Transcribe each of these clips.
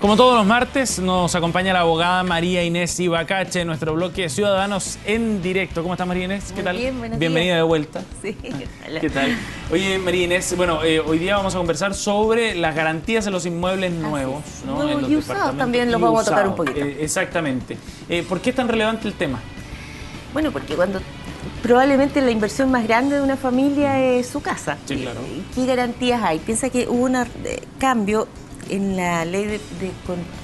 Como todos los martes, nos acompaña la abogada María Inés Ibacache en nuestro bloque Ciudadanos en Directo. ¿Cómo estás, María Inés? ¿Qué tal? Bien, buenos Bienvenida días. de vuelta. Sí, hola. ¿Qué tal? Oye, María Inés, bueno, hoy día vamos a conversar sobre las garantías en los inmuebles nuevos. ¿No? Nuevos En los y usados departamentos también los y vamos a tocar un usados. poquito. Exactamente. ¿Por qué es tan relevante el tema? Bueno, porque cuando probablemente la inversión más grande de una familia es su casa. Sí, claro. ¿Qué garantías hay? Piensa que hubo un cambio en la ley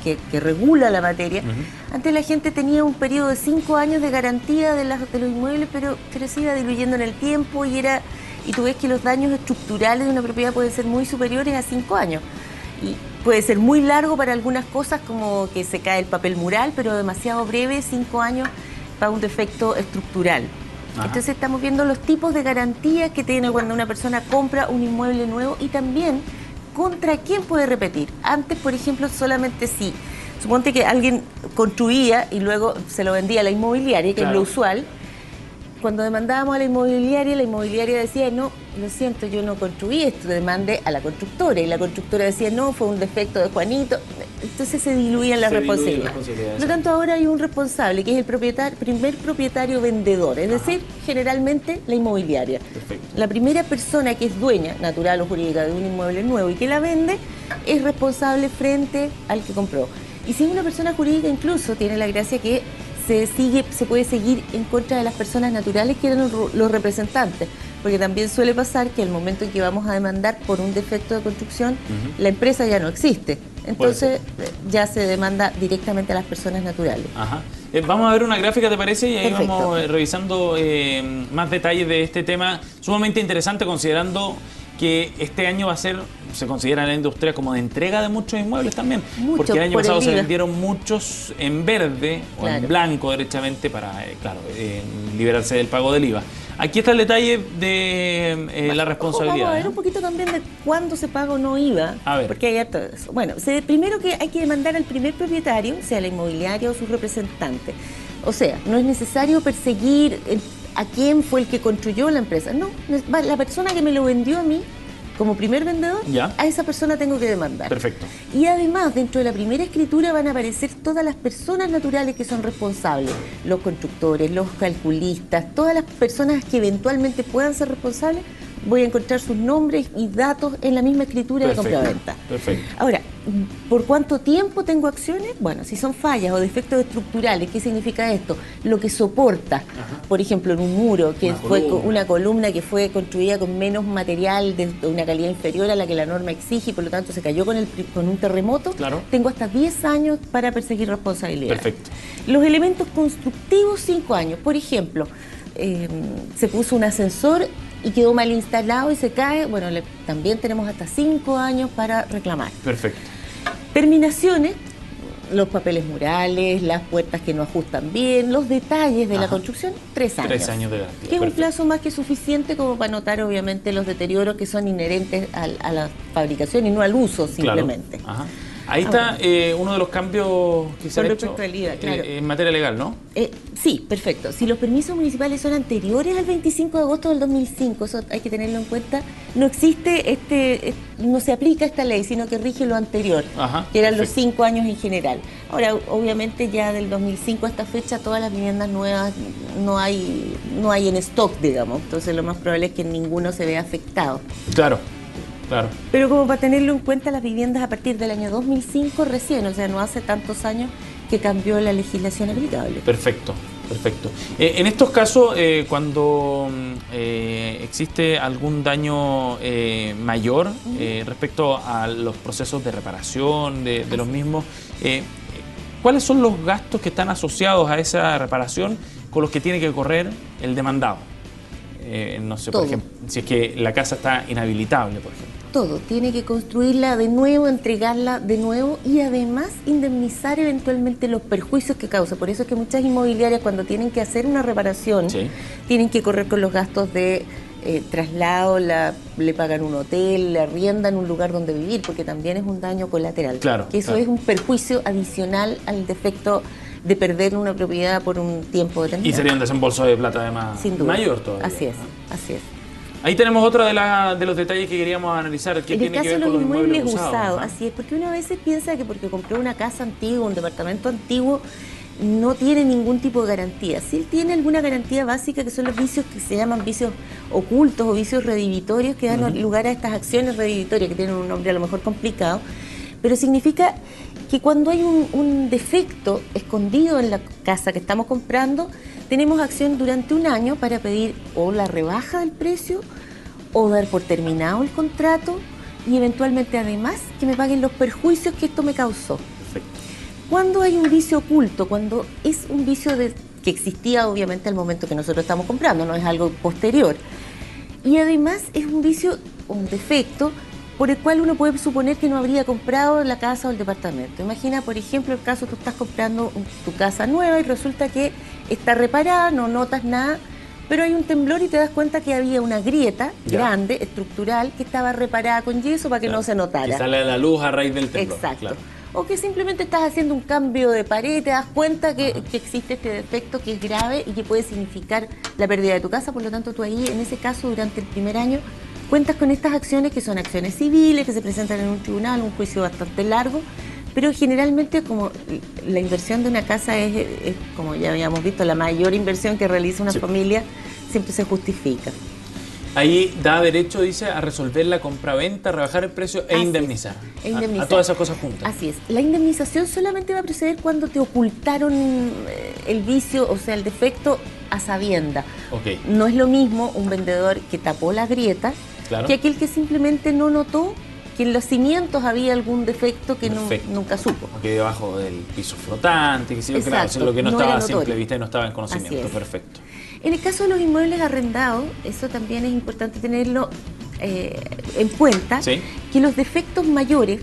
que regula la materia. Antes la gente tenía un periodo de 5 años de garantía de los inmuebles, pero se iba diluyendo en el tiempo y tú ves que los daños estructurales de una propiedad pueden ser muy superiores a 5 años. Y puede ser muy largo para algunas cosas, como que se cae el papel mural, pero demasiado breve, 5 años para un defecto estructural. Ajá. Entonces estamos viendo los tipos de garantías que tiene cuando una persona compra un inmueble nuevo y también contra quién puede repetir. Antes, por ejemplo, solamente si, suponte que alguien construía y luego se lo vendía a la inmobiliaria, que claro, es lo usual. Cuando demandábamos a la inmobiliaria decía, no, lo siento, yo no construí esto, demandé a la constructora. Y la constructora decía, no, fue un defecto de Juanito. Entonces se diluían las responsabilidades. Por lo tanto, ahora hay un responsable, que es el primer propietario vendedor, es decir, generalmente la inmobiliaria. Perfecto. La primera persona que es dueña, natural o jurídica, de un inmueble nuevo y que la vende, es responsable frente al que compró. Y si es una persona jurídica, incluso tiene la gracia que se puede seguir en contra de las personas naturales que eran los representantes, porque también suele pasar que al momento en que vamos a demandar por un defecto de construcción, la empresa ya no existe, entonces ya se demanda directamente a las personas naturales. Ajá. Vamos a ver una gráfica, ¿te parece? Y ahí Perfecto. vamos revisando más detalles de este tema sumamente interesante, considerando que este año va a ser, se considera en la industria como de entrega de muchos inmuebles también. Porque el año pasado se vendieron muchos en verde o en blanco derechamente para, liberarse del pago del IVA. Aquí está el detalle de la responsabilidad. Vamos a ver un poquito también de cuándo se paga o no IVA, a ver, porque hay harto de eso. Bueno, primero que hay que demandar al primer propietario, sea la inmobiliaria o su representante. O sea, no es necesario perseguir a quién fue el que construyó la empresa. No, la persona que me lo vendió a mí como primer vendedor, a esa persona tengo que demandar. Perfecto. Y además, dentro de la primera escritura van a aparecer todas las personas naturales que son responsables, los constructores, los calculistas, todas las personas que eventualmente puedan ser responsables. Voy a encontrar sus nombres y datos en la misma escritura de compra-venta. Perfecto. Ahora, ¿por cuánto tiempo tengo acciones? Bueno, si son fallas o defectos estructurales, ¿qué significa esto? Lo que soporta, por ejemplo, en un muro, que fue una columna que fue construida con menos material de una calidad inferior a la que la norma exige y por lo tanto se cayó con un terremoto, tengo hasta 10 años para perseguir responsabilidad. Perfecto. Los elementos constructivos, 5 años. Por ejemplo, se puso un ascensor y quedó mal instalado y se cae, bueno, también tenemos hasta 5 años para reclamar. Perfecto. Terminaciones, los papeles murales, las puertas que no ajustan bien, los detalles de la construcción, 3 años. 3 años de garantía. Que es un plazo más que suficiente como para notar, obviamente, los deterioros que son inherentes a la fabricación y no al uso, simplemente. Ajá. Ahí está uno de los cambios que se ha hecho en materia legal, ¿no? Sí, perfecto. Si los permisos municipales son anteriores al 25 de agosto del 2005, eso hay que tenerlo en cuenta, no existe no se aplica esta ley, sino que rige lo anterior, que eran los 5 años en general. Ahora, obviamente ya del 2005 a esta fecha todas las viviendas nuevas no hay en stock, digamos, entonces lo más probable es que ninguno se vea afectado. Claro. Claro. Pero como para tenerlo en cuenta, las viviendas a partir del año 2005 recién, o sea, no hace tantos años que cambió la legislación aplicable. Perfecto, perfecto. En estos casos, cuando existe algún daño mayor respecto a los procesos de reparación de los mismos, ¿cuáles son los gastos que están asociados a esa reparación con los que tiene que correr el demandado? No sé, por ejemplo, si es que la casa está inhabilitable, por ejemplo. Todo, tiene que construirla de nuevo, entregarla de nuevo y además indemnizar eventualmente los perjuicios que causa. Por eso es que muchas inmobiliarias cuando tienen que hacer una reparación, tienen que correr con los gastos de traslado, le pagan un hotel, le arriendan un lugar donde vivir, porque también es un daño colateral. Claro, que eso es un perjuicio adicional al defecto de perder una propiedad por un tiempo determinado. Y sería un desembolso de plata además sin duda, mayor todavía. Así es, así es. Ahí tenemos otro de los detalles que queríamos analizar, que en el tiene caso que de ver con los los inmuebles inmuebles usados, usados. así es, porque uno a veces piensa que porque compró una casa antigua, un departamento antiguo, no tiene ningún tipo de garantía. Sí tiene alguna garantía básica, que son los vicios que se llaman vicios ocultos o vicios reddivitorios, que dan lugar a estas acciones reddivitorias, que tienen un nombre a lo mejor complicado, pero significa que cuando hay un defecto escondido en la casa que estamos comprando, tenemos acción durante un año para pedir o la rebaja del precio o dar por terminado el contrato y eventualmente además que me paguen los perjuicios que esto me causó. Perfecto. Cuando hay un vicio oculto, cuando es un vicio que existía obviamente al momento que nosotros estamos comprando, no es algo posterior, y además es un vicio, un defecto, por el cual uno puede suponer que no habría comprado la casa o el departamento. Imagina, por ejemplo, el caso, tú estás comprando tu casa nueva y resulta que está reparada, no notas nada, pero hay un temblor y te das cuenta que había una grieta grande, estructural, que estaba reparada con yeso para que no se notara. Que sale a la luz a raíz del temblor. Exacto. Claro. O que simplemente estás haciendo un cambio de pared y te das cuenta que existe este defecto que es grave y que puede significar la pérdida de tu casa. Por lo tanto, tú ahí, en ese caso, durante el primer año, cuentas con estas acciones que son acciones civiles, que se presentan en un tribunal, un juicio bastante largo, pero generalmente como la inversión de una casa es como ya habíamos visto, la mayor inversión que realiza una familia, siempre se justifica. Ahí da derecho, dice, a resolver la compraventa, rebajar el precio e indemnizar. A todas esas cosas juntas. Así es. La indemnización solamente va a proceder cuando te ocultaron el vicio, o sea, el defecto a sabienda. Okay. No es lo mismo un vendedor que tapó la grieta que aquel que simplemente no notó que en los cimientos había algún defecto que nunca supo. Que debajo del piso flotante, que sí, claro, eso es lo que no estaba a simple vista y no estaba en conocimiento. Perfecto. En el caso de los inmuebles arrendados, eso también es importante tenerlo en cuenta, que los defectos mayores,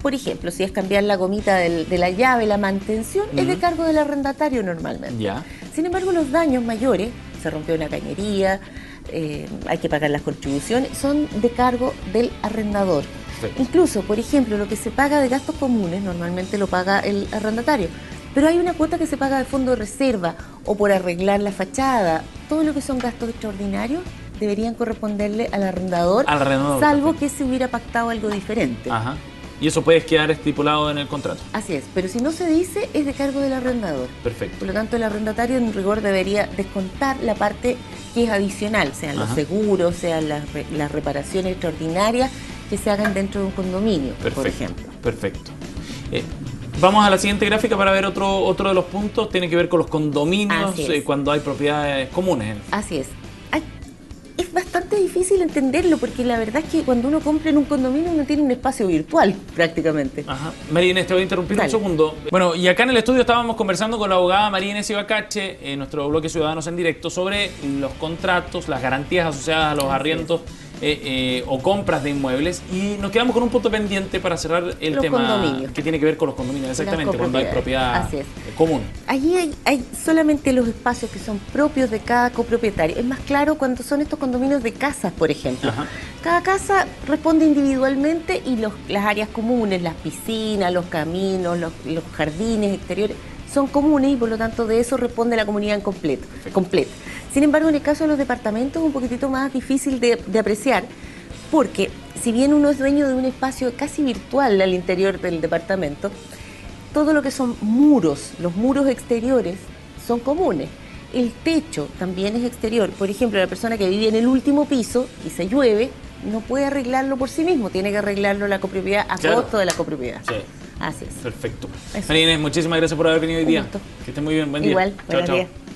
por ejemplo, si es cambiar la gomita de la llave, la mantención, es de cargo del arrendatario normalmente. Sin embargo, los daños mayores, se rompió una cañería, hay que pagar las contribuciones, son de cargo del arrendador. Incluso, por ejemplo, lo que se paga de gastos comunes, normalmente lo paga el arrendatario. Pero hay una cuota que se paga de fondo de reserva o por arreglar la fachada. Todo lo que son gastos extraordinarios deberían corresponderle al arrendador, salvo que se hubiera pactado algo diferente. Y eso puede quedar estipulado en el contrato. Así es, pero si no se dice, es de cargo del arrendador. Perfecto. Por lo tanto, el arrendatario en rigor debería descontar la parte que es adicional, sean los seguros, sean las reparaciones extraordinarias que se hagan dentro de un condominio, por ejemplo. Perfecto. Vamos a la siguiente gráfica para ver otro de los puntos. Tiene que ver con los condominios cuando hay propiedades comunes. Así es. Es bastante difícil entenderlo porque la verdad es que cuando uno compra en un condominio uno tiene un espacio virtual prácticamente. María Inés, te voy a interrumpir un segundo. Bueno, y acá en el estudio estábamos conversando con la abogada María Inés Ibacache, en nuestro bloque Ciudadanos en Directo, sobre los contratos, las garantías asociadas a los arriendos o compras de inmuebles, y nos quedamos con un punto pendiente para cerrar el tema que tiene que ver con los condominios, exactamente, cuando hay propiedad común. Allí hay solamente los espacios que son propios de cada copropietario. Es más claro cuando son estos condominios de casas, por ejemplo. Cada casa responde individualmente y las áreas comunes, las piscinas, los caminos, los jardines exteriores, son comunes y por lo tanto de eso responde la comunidad en completa. Sin embargo, en el caso de los departamentos es un poquitito más difícil de apreciar, porque si bien uno es dueño de un espacio casi virtual al interior del departamento, todo lo que son muros, los muros exteriores son comunes. El techo también es exterior. Por ejemplo, la persona que vive en el último piso y se llueve, no puede arreglarlo por sí mismo, tiene que arreglarlo la copropiedad a costo de la copropiedad. Así es. Perfecto. María Inés, muchísimas gracias por haber venido hoy día. Que esté muy bien, buen día. Igual, buenos días.